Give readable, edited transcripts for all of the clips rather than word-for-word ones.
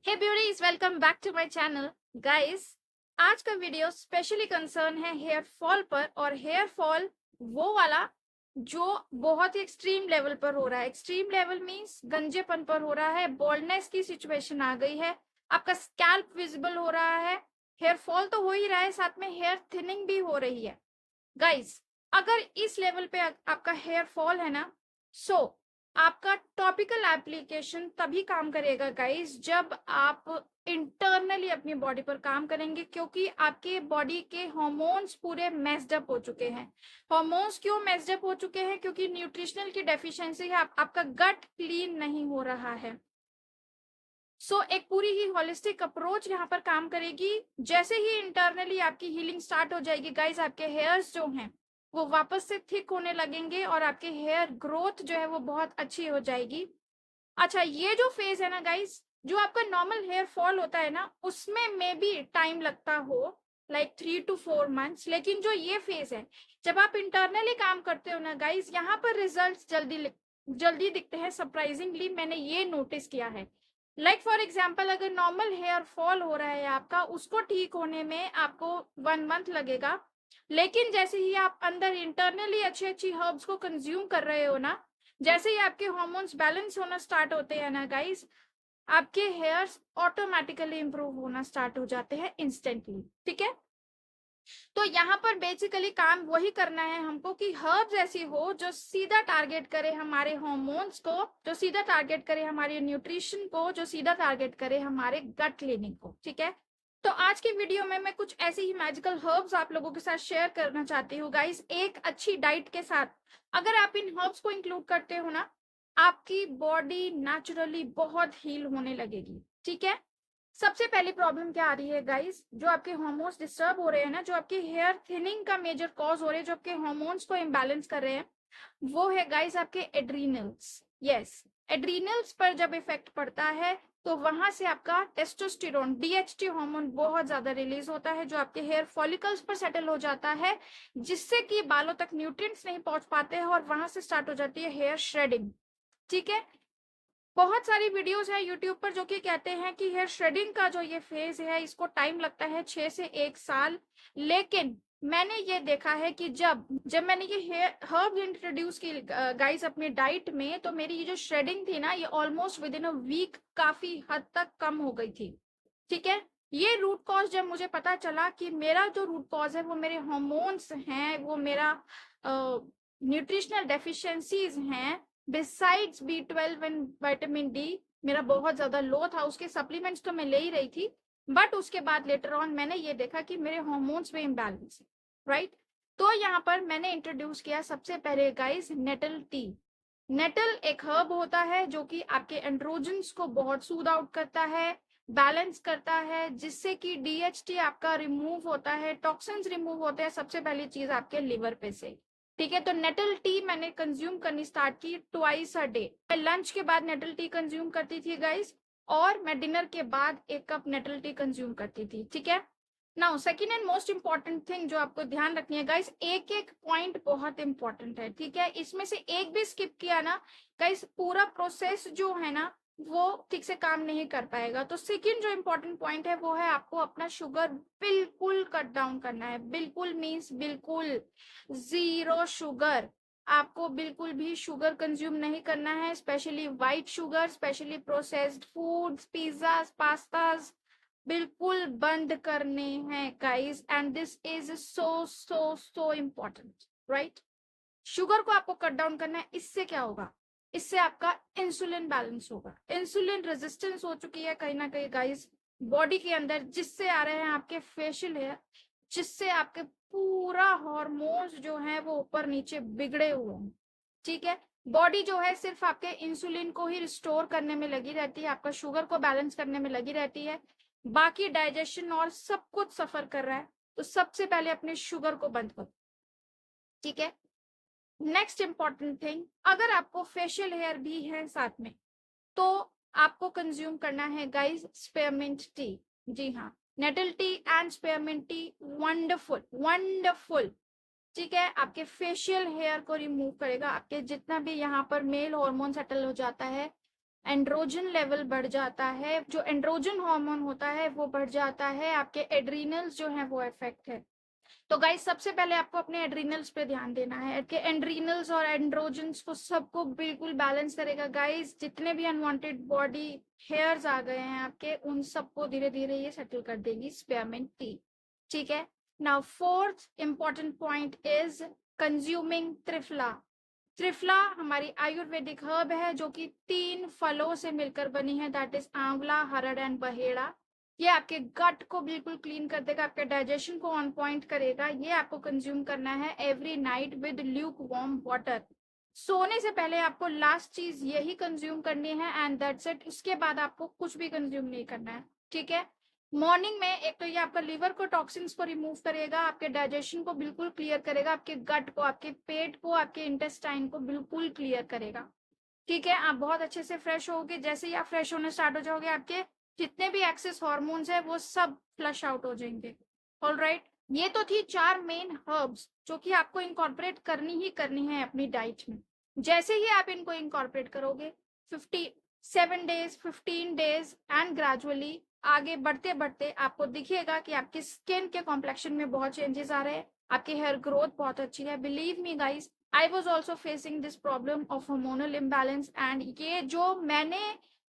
Hey beauties, welcome back to my channel. Guys, आज का video specially concern है hair fall पर, और हेयर फॉल वो वाला जो बहुत ही एक्सट्रीम लेवल पर हो रहा है। एक्सट्रीम लेवल मींस गंजेपन पर हो रहा है, बॉल्डनेस की सिचुएशन आ गई है, आपका स्कैल्प विजिबल हो रहा है, हेयर फॉल तो हो ही रहा है, साथ में हेयर थिनिंग भी हो रही है। गाइस, अगर इस लेवल पे आपका हेयर फॉल है ना, सो आपका टॉपिकल एप्लीकेशन तभी काम करेगा गाइस जब आप इंटरनली अपनी बॉडी पर काम करेंगे, क्योंकि आपके बॉडी के हार्मोन्स पूरे मेस्ड अप हो चुके हैं। हार्मोन्स क्यों मेस्ड अप हो चुके हैं? क्योंकि न्यूट्रिशनल की डेफिशिएंसी है, आपका गट क्लीन नहीं हो रहा है। एक पूरी ही होलिस्टिक अप्रोच यहाँ पर काम करेगी। जैसे ही इंटरनली आपकी हीलिंग स्टार्ट हो जाएगी गाइस, आपके हेयर्स जो हैं वो वापस से थिक होने लगेंगे और आपके हेयर ग्रोथ जो है वो बहुत अच्छी हो जाएगी। अच्छा, ये जो फेज है ना गाइस, जो आपका नॉर्मल हेयर फॉल होता है ना, उसमें में भी टाइम लगता हो, लाइक 3 to 4 months। लेकिन जो ये फेज है, जब आप इंटरनली काम करते हो ना गाइस, यहाँ पर रिजल्ट्स जल्दी दिखते हैं। सरप्राइजिंगली मैंने ये नोटिस किया है। लाइक फॉर एग्जाम्पल, अगर नॉर्मल हेयर फॉल हो रहा है आपका, उसको ठीक होने में आपको 1 month लगेगा। लेकिन जैसे ही आप अंदर इंटरनली अच्छी अच्छी हर्ब्स को कंज्यूम कर रहे हो ना, जैसे ही आपके हार्मोन्स बैलेंस होना स्टार्ट होते हैं ना गाइस, आपके हेयर्स ऑटोमेटिकली इंप्रूव होना स्टार्ट हो जाते हैं इंस्टेंटली। ठीक है, तो यहाँ पर बेसिकली काम वही करना है हमको कि हर्ब्स ऐसी हो जो सीधा टारगेट करे हमारे हार्मोन्स को, जो सीधा टारगेट करे हमारे न्यूट्रिशन को, जो सीधा टारगेट करे हमारे गट क्लीनिंग को। ठीक है, तो आज की वीडियो में मैं कुछ ऐसी ही मैजिकल हर्ब्स आप लोगों के साथ शेयर करना चाहती हूँ गाइस, एक अच्छी डाइट के साथ। अगर आप इन हर्ब्स को इंक्लूड करते हो ना, आपकी बॉडी नेचुरली बहुत हील होने लगेगी। ठीक है, सबसे पहली प्रॉब्लम क्या आ रही है गाइस, जो आपके हार्मोन्स डिस्टर्ब हो रहे हैं ना, जो आपके हेयर थिनिंग का मेजर कॉज हो रहे हैं, जो आपके हार्मोन्स को इम्बैलेंस कर रहे हैं, वो है गाइस आपके एड्रीनल्स। यस, एड्रीनल्स पर जब इफेक्ट पड़ता है तो वहां से आपका टेस्टोस्टेरोन, डीएचटी हार्मोन बहुत ज्यादा रिलीज होता है, जो आपके हेयर फॉलिकल्स पर सेटल हो जाता है, जिससे कि बालों तक न्यूट्रिएंट्स नहीं पहुंच पाते हैं, और वहां से स्टार्ट हो जाती है हेयर श्रेडिंग। ठीक है, बहुत सारी वीडियोस है यूट्यूब पर जो कि कहते हैं कि हेयर श्रेडिंग का जो ये फेज है, इसको टाइम लगता है 6 से 1 साल। लेकिन मैंने ये देखा है कि जब जब मैंने ये हेयर हर्ब इंट्रोड्यूस की गाइस अपनी डाइट में, तो मेरी ये जो श्रेडिंग थी ना, ये almost within a week काफी हद तक कम हो गई थी। ठीक है, ये रूट कॉज जब मुझे पता चला कि मेरा जो रूट कॉज है वो मेरे हार्मोन्स हैं, वो मेरा न्यूट्रिशनल डेफिशिएंसीज हैं, besides B12 and vitamin D मेरा बहुत ज्यादा लो था। उसके सप्लीमेंट्स तो मैं ले ही रही थी, बट उसके बाद लेटर ऑन मैंने ये देखा कि मेरे हार्मोन्स में इम्बैलेंस है। राइट, तो यहाँ पर मैंने इंट्रोड्यूस किया सबसे पहले गाइस नेटल टी। नेटल एक हर्ब होता है जो कि आपके एंड्रोजन्स को बहुत सूद आउट करता है, बैलेंस करता है, जिससे कि डीएचटी आपका रिमूव होता है, टॉक्सिन्स रिमूव होते हैं, सबसे पहली चीज आपके लिवर पे से। ठीक है, तो नेटल टी मैंने कंज्यूम करनी स्टार्ट की ट्वाइस अ डे। मैं लंच के बाद नेटल टी कंज्यूम करती थी गाइस, और मैं डिनर के बाद 1 कप नेटल टी कंज्यूम करती थी। ठीक है, now second and most important thing जो आपको ध्यान रखनी है गाइस, एक एक पॉइंट बहुत इंपॉर्टेंट है। ठीक है, इसमें से एक भी स्किप किया ना गाइस, पूरा प्रोसेस जो है ना वो ठीक से काम नहीं कर पाएगा। तो सेकेंड जो इंपॉर्टेंट पॉइंट है वो है आपको अपना शुगर बिल्कुल कट डाउन करना है। बिल्कुल मीन्स बिल्कुल 0 शुगर। आपको बिल्कुल भी शुगर कंज्यूम नहीं करना है, specially white sugar, specially processed foods, pizzas, pastas बिल्कुल बंद करने हैं guys, and this is so so so important. Right, sugar को आपको कट डाउन करना है। इससे क्या होगा? इससे आपका इंसुलिन बैलेंस होगा। इंसुलिन रेजिस्टेंस हो चुकी है कहीं ना कहीं गाइस बॉडी के अंदर, जिससे आ रहे हैं आपके फेशियल हेयर, जिससे आपके पूरा हार्मोन्स जो है वो ऊपर नीचे बिगड़े हुए हैं। ठीक है, बॉडी जो है सिर्फ आपके इंसुलिन को ही रिस्टोर करने में लगी रहती है, आपका शुगर को बैलेंस करने में लगी रहती है, बाकी डाइजेशन और सब कुछ सफर कर रहा है। तो सबसे पहले अपने शुगर को बंद करो। ठीक है, नेक्स्ट इंपॉर्टेंट थिंग, अगर आपको फेशियल हेयर भी है साथ में, तो आपको कंज्यूम करना है गाइस स्पेयरमिंट टी। जी हाँ, nettle tea and spearmint tea, wonderful wonderful. ठीक है, आपके फेशियल हेयर को रिमूव करेगा, आपके जितना भी यहाँ पर मेल हार्मोन सेटल हो जाता है एंड्रोजन लेवल बढ़ जाता है, जो एंड्रोजन हार्मोन होता है वो बढ़ जाता है, आपके एड्रीनल्स जो है वो इफेक्ट है। तो गाइस सबसे पहले आपको अपने एड्रीनल्स पे ध्यान देना है कि एड्रीनल्स और एंड्रोजन्स को सबको बिल्कुल बैलेंस करेगा। गाइस जितने भी अनवांटेड बॉडी हेयर्स आ गए हैं आपके, उन सबको धीरे धीरे ये सेटल कर देगी स्पेयरमिंट टी। ठीक है, now fourth important point is consuming triphala. Triphala हमारी आयुर्वेदिक हर्ब है जो कि 3 फलों से मिलकर बनी है, दैट इज आंवला, हरड़ एंड बहेड़ा। ये आपके गट को बिल्कुल क्लीन कर देगा, आपके डाइजेशन को ऑन पॉइंट करेगा। ये आपको कंज्यूम करना है every night with Luke warm water. सोने से पहले आपको लास्ट चीज यही कंज्यूम करनी है एंड दैट्स इट। उसके बाद आपको कुछ भी कंज्यूम नहीं करना है। ठीक है, मॉर्निंग में एक तो ये आपका लीवर को, टॉक्सिन्स को रिमूव करेगा, आपके डाइजेशन को बिल्कुल क्लियर करेगा, आपके गट को, आपके पेट को, आपके इंटेस्टाइन को बिल्कुल क्लियर करेगा। ठीक है, आप बहुत अच्छे से फ्रेश होगे। जैसे ही आप फ्रेश होने स्टार्ट हो जाओगे, आपके जितने भी एक्सेस हॉर्मोन्स है वो सब फ्लश आउट हो जाएंगे। ऑलराइट, ये तो थी 4 मेन हर्ब्स जो कि आपको इनकॉर्पोरेट करनी ही करनी है अपनी डाइट में। जैसे ही आप इनको इनकॉर्पोरेट करोगे 57 डेज, 15 डेज एंड ग्रेजुअली आगे बढ़ते बढ़ते आपको दिखेगा कि आपकी स्किन के कॉम्प्लेक्शन में बहुत चेंजेस आ रहे हैं, आपकी हेयर ग्रोथ बहुत अच्छी है। Believe me guys, I was also facing this problem of hormonal imbalance and ये जो मैंने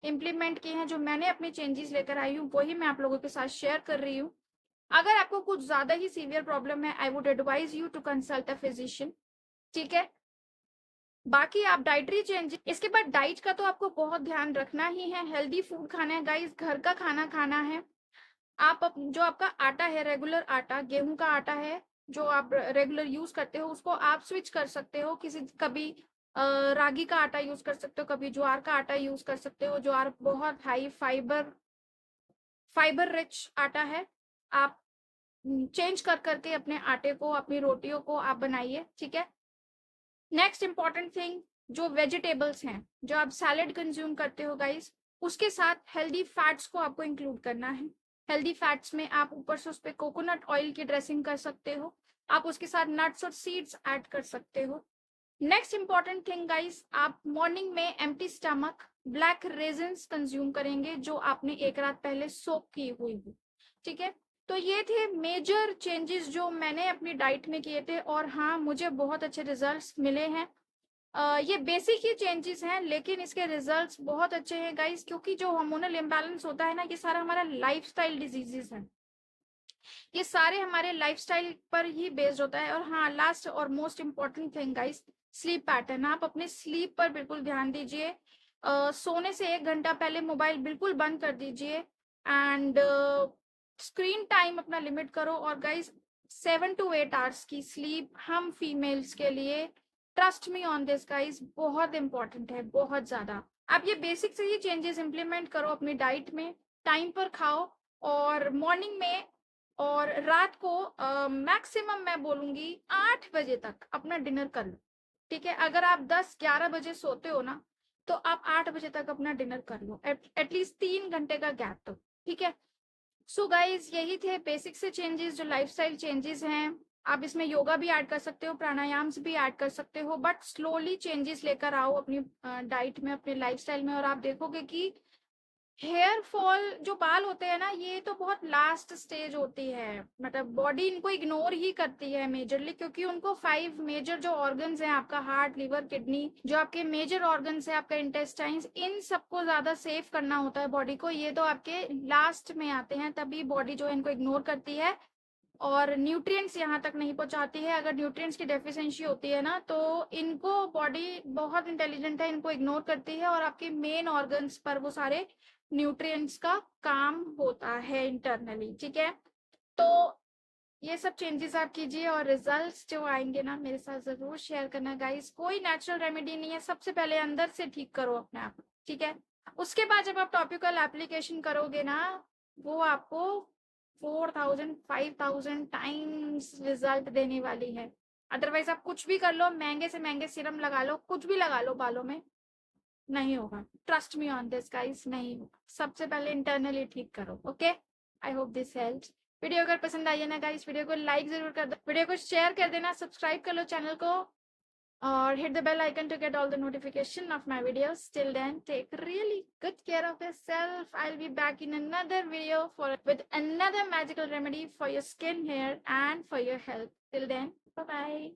इम्प्लीमेंट किए हैं, जो मैंने अपने चेंजेस लेकर आई हूँ, वही मैं आप लोगों के साथ शेयर कर रही हूँ। अगर आपको कुछ ज्यादा ही सीवियर प्रॉब्लम है, I would advise you to consult a physician. ठीक है, बाकी आप डाइटरी चेंज, इसके बाद डाइट का तो आपको बहुत ध्यान रखना ही है। हेल्दी फूड खाना है गाइस, घर का खाना खाना है। आप जो आपका आटा है, रेगुलर आटा, गेहूं का आटा है जो आप रेगुलर यूज करते हो, उसको आप स्विच कर सकते हो। कभी रागी का आटा यूज कर सकते हो, कभी ज्वार का आटा यूज कर सकते हो। ज्वार बहुत हाई फाइबर रिच आटा है। आप चेंज कर करके अपने आटे को, अपनी रोटियों को आप बनाइए। ठीक है, नेक्स्ट इंपॉर्टेंट थिंग, जो वेजिटेबल्स हैं, जो आप सैलेड कंज्यूम करते हो गाइस, उसके साथ हेल्दी फैट्स को आपको इंक्लूड करना है। हेल्दी फैट्स में आप ऊपर से उस पर कोकोनट ऑयल की ड्रेसिंग कर सकते हो, आप उसके साथ नट्स और सीड्स ऐड कर सकते हो। नेक्स्ट इंपॉर्टेंट थिंग गाइस, आप मॉर्निंग में empty stomach black raisins consume करेंगे जो आपने एक रात पहले सोक की हुई हो। ठीक है, तो ये थे मेजर चेंजेस जो मैंने अपनी डाइट में किए थे और हाँ, मुझे बहुत अच्छे रिजल्ट्स मिले हैं। ये बेसिक ही चेंजेस हैं लेकिन इसके रिजल्ट्स बहुत अच्छे हैं गाइस, क्योंकि जो हार्मोनल इम्बैलेंस होता है ना, ये सारा हमारा लाइफस्टाइल डिजीजेस है। ये सारे हमारे लाइफस्टाइल पर ही बेस्ड होता है। और हाँ, लास्ट और most important thing guys, sleep pattern. आप अपने स्लीप पर बिल्कुल ध्यान दीजिए। सोने से 1 घंटा पहले मोबाइल बिल्कुल बंद कर दीजिए एंड स्क्रीन टाइम अपना लिमिट करो। और गाइस 7 to 8 आवर्स की स्लीप हम फीमेल्स के लिए, trust me on this guys, बहुत इंपॉर्टेंट है, बहुत ज्यादा। आप ये बेसिक से ही चेंजेस इंप्लीमेंट करो अपनी डाइट में, टाइम पर खाओ और मॉर्निंग में और रात को मैक्सिमम मैं बोलूंगी 8 बजे तक अपना डिनर कर लो। ठीक है, अगर आप 10-11 बजे सोते हो ना, तो आप 8 बजे तक अपना डिनर कर लो, एटलीस्ट 3 घंटे का गैप दो। ठीक है, सो गाइज यही थे बेसिक से चेंजेस जो लाइफस्टाइल चेंजेस हैं। आप इसमें योगा भी ऐड कर सकते हो, प्राणायाम्स भी ऐड कर सकते हो, बट स्लोली चेंजेस लेकर आओ अपनी डाइट में, अपने लाइफस्टाइल में, और आप देखोगे कि हेयर फॉल, जो बाल होते हैं ना, ये तो बहुत लास्ट स्टेज होती है। मतलब बॉडी इनको इग्नोर ही करती है मेजरली, क्योंकि उनको 5 मेजर जो ऑर्गन्स हैं, आपका हार्ट, लिवर, किडनी, जो आपके मेजर ऑर्गन्स है, आपका इंटेस्टाइन्स, इन सबको ज्यादा सेफ करना होता है बॉडी को। ये तो आपके लास्ट में आते हैं, तभी बॉडी जो है इनको इग्नोर करती है और न्यूट्रिएंट्स यहाँ तक नहीं पहुंचाती है। अगर न्यूट्रिएंट्स की डेफिशिएंसी होती है ना, तो इनको, बॉडी बहुत इंटेलिजेंट है, इनको इग्नोर करती है और आपके मेन ऑर्गन्स पर वो सारे न्यूट्रिएंट्स का काम होता है इंटरनली। ठीक है, तो ये सब चेंजेस आप कीजिए और रिजल्ट्स जो आएंगे ना, मेरे साथ जरूर शेयर करना गाइस। कोई नेचुरल रेमेडी नहीं है, सबसे पहले अंदर से ठीक करो अपने आप। ठीक है, उसके बाद जब आप टॉपिकल एप्लीकेशन करोगे ना, वो आपको 4000-5000 टाइम्स रिजल्ट देने वाली है। अदरवाइज आप कुछ भी कर लो, महंगे से महंगे सीरम लगा लो, कुछ भी लगा लो बालों में, नहीं होगा। Trust me on this guys, नहीं होगा। सबसे पहले इंटरनली ठीक करो। Okay, I hope this helps. Video अगर पसंद आई है ना गाइस, वीडियो को लाइक जरूर कर दो, वीडियो को शेयर कर देना, सब्सक्राइब कर लो चैनल को। or hit the bell icon to get all the notification of my videos. Till then, take really good care of yourself. I'll be back in another video with another magical remedy for your skin, hair, and for your health. Till then, bye bye.